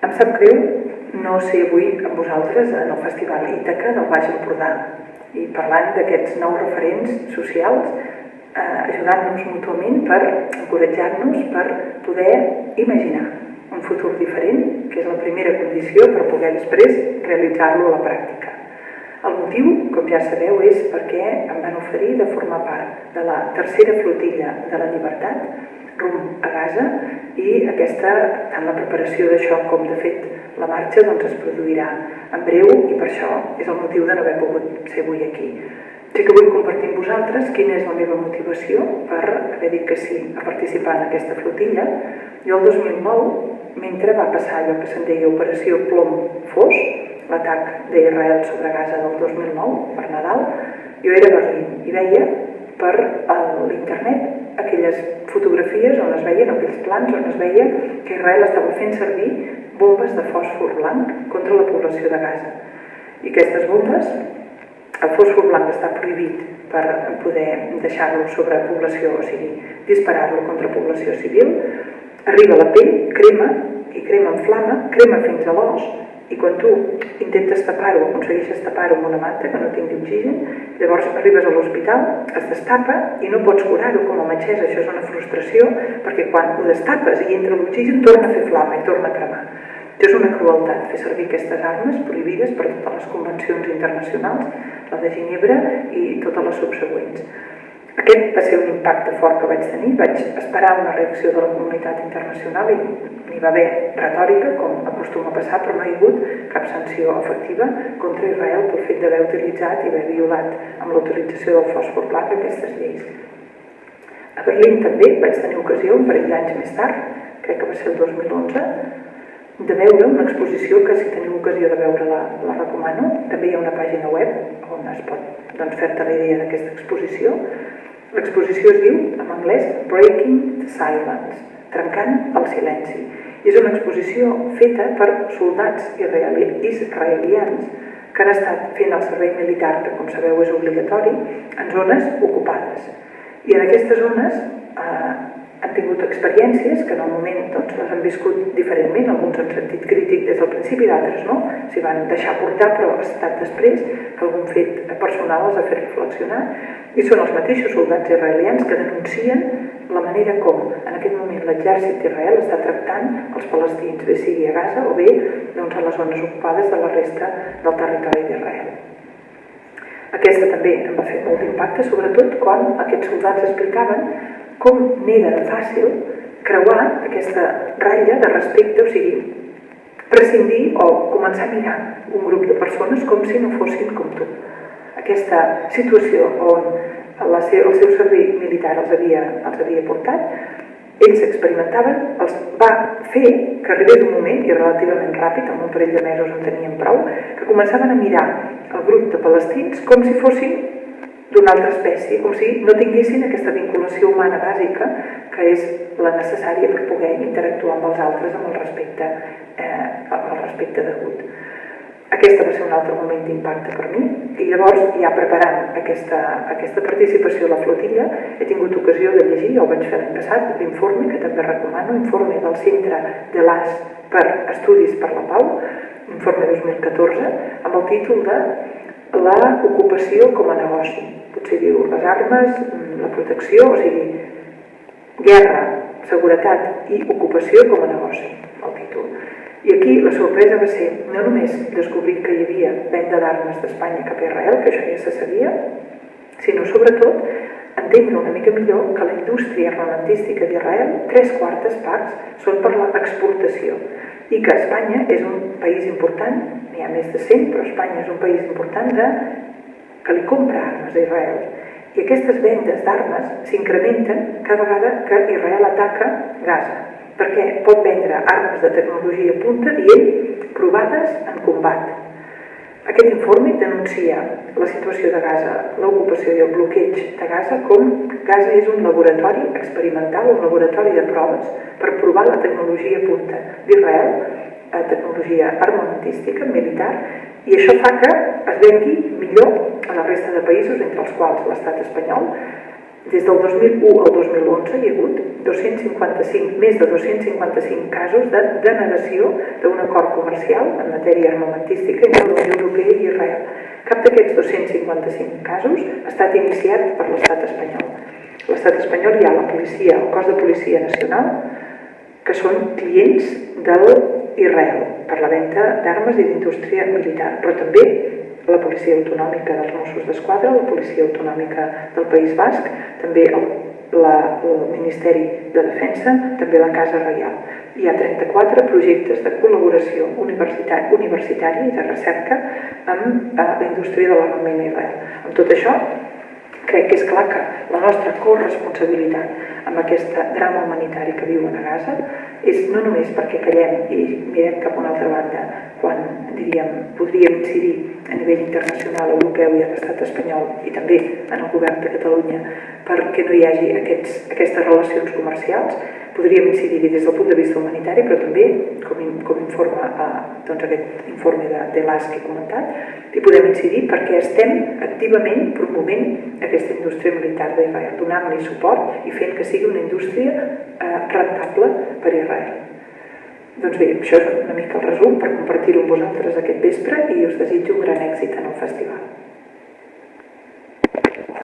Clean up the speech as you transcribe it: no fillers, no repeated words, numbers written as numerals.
Em sap greu no ser avui amb vosaltres en el Festival Ítaca del Baix Empordà i parlant d'aquests nous referents socials, ajudant-nos mútuament per encoratjar-nos per poder imaginar un futur diferent, que és la primera condició per poder després realitzar-lo a la pràctica. El motiu, com ja sabeu, és perquè em van oferir de formar part de la tercera flotilla de la llibertat rumb a Gaza i tant la preparació d'això com, de fet, la marxa es produirà en breu i per això és el motiu de no haver pogut ser avui aquí. Sé que vull compartir amb vosaltres quina és la meva motivació per haver dit que sí a participar en aquesta flotilla. Jo el 2009, mentre va passar allò que se'n deia Operació Plom Fos, l'atac d'Israel sobre Gaza del 2009, per Nadal, jo era a Berlín i veia per l'internet aquelles fotografies on es veien, aquells plans on es veia que Israel estava fent servir bombes de fòsfor blanc contra la població de Gaza. I aquestes bombes, el fòsfor blanc està prohibit per poder deixar-lo sobre població, o sigui, disparar-lo contra població civil, arriba a la pell, crema, i crema en flama, crema fins a l'os, i quan tu intentes tapar-ho, aconsegueixes tapar-ho amb una manta que no tingui oxigen, llavors arribes a l'hospital, es destapa i no pots curar-ho com a metgessa. Això és una frustració perquè quan ho destapes i entra l'oxigen torna a fer flama i torna a cremar. Això és una crueltat, fer servir aquestes armes prohibides per totes les convencions internacionals, la de Ginebra i totes les subsegüents. Aquest va ser un impacte fort que vaig tenir. Vaig esperar una reacció de la comunitat internacional i n'hi va haver retòrica, com acostuma a passar, però no hi ha hagut cap sanció efectiva contra Israel pel fet d'haver utilitzat i haver violat amb l'utilització del fòsfor blanc aquestes lleis. A Berlín també vaig tenir ocasió, un parell d'anys més tard, crec que va ser el 2011, de veure una exposició que, si teniu ocasió de veure-la, la recomano. També hi ha una pàgina web on es pot fer-te la idea d'aquesta exposició. L'exposició es diu, en anglès, Breaking the Silence, trencant el silenci. I és una exposició feta per soldats israelians que han estat fent el servei militar, que com sabeu és obligatori, en zones ocupades. I en aquestes zones han tingut experiències que en el moment les han viscut diferentment, alguns han sentit crític des del principi, d'altres no, s'hi van deixar portar, però ha estat després que algun fet personal els ha fet reflexionar, i són els mateixos soldats israelians que denuncien la manera com en aquest moment l'exèrcit d'Israel està tractant els palestins, bé sigui a Gaza o bé a les zones ocupades de la resta del territori d'Israel. Aquesta també em va fer molt d'impacte, sobretot quan aquests soldats explicaven com n'era de fàcil creuar aquesta ratlla de respecte, o sigui, prescindir o començar a mirar un grup de persones com si no fossin com tu. Aquesta situació on el seu servei militar els havia portat, ells experimentaven, els va fer que arribés un moment, i relativament ràpid, amb un parell de mesos en tenien prou, que començaven a mirar el grup de palestins com si fossin d'una altra espècie, com si no tinguessin aquesta vinculació humana bàsica que és la necessària per poder interactuar amb els altres amb el respecte degut. Aquesta va ser un altre moment d'impacte per mi, i llavors, ja preparant aquesta participació a la flotilla, he tingut ocasió de llegir, ja ho vaig fer l'any passat, l'informe, que també recomano, informe del Centre de l'AS per Estudis per la Pau, informe 2014, amb el títol de l'ocupació com a negoci. Potser diu les armes, la protecció, o sigui, guerra, seguretat i ocupació com a negoci, el títol. I aquí la sorpresa va ser no només descobrir que hi havia venda d'armes d'Espanya cap a Israel, que això ja se sabia, sinó sobretot entendre una mica millor que la indústria armamentística d'Israel, 3/4 parts són per l'exportació, i que Espanya és un país important, n'hi ha més de 100, però Espanya és un país important que li compra armes a Israel. I aquestes vendes d'armes s'incrementen cada vegada que Israel ataca Gaza, perquè pot vendre armes de tecnologia punta dient provades en combat. Aquest informe denuncia la situació de Gaza, l'ocupació i el bloqueig de Gaza, com Gaza és un laboratori experimental, un laboratori de proves per provar la tecnologia punta d'Israel, tecnologia armamentística, militar, i això fa que es vengui millor a la resta de països, entre els quals l'estat espanyol, Des del 2001 al 2011 hi ha hagut més de 255 casos de denegació d'un acord comercial en matèria armamentística entre la Unió Europea i Israel. Cap d'aquests 255 casos ha estat iniciat per l'estat espanyol. A l'estat espanyol hi ha la policia, el cos de policia nacional, que són clients d'Israel per la venda d'armes i d'indústria militar, però també la policia autonòmica dels Mossos d'Esquadra, la policia autonòmica del País Basc, també el Ministeri de Defensa, també la Casa Reial. Hi ha 34 projectes de col·laboració universitària i de recerca amb la indústria de l'armament a Israel. Amb tot això, crec que és clar que la nostra corresponsabilitat amb aquest drama humanitari que viuen a Gaza és no només perquè callem i mirem cap a una altra banda quan, podríem incidir a nivell internacional, europeu i a l'estat espanyol i també en el govern de Catalunya perquè no hi hagi aquestes relacions comercials, podríem incidir-hi des del punt de vista humanitari, però també, com informa aquest informe de l'AS que he comentat, hi podem incidir perquè estem activament promovent aquesta indústria militar d'Israel, donant-li suport i fent que sigui una indústria rentable per a Israel. Doncs bé, això és una mica el resum per compartir-ho amb vosaltres aquest vespre i us desitjo un gran èxit en el festival.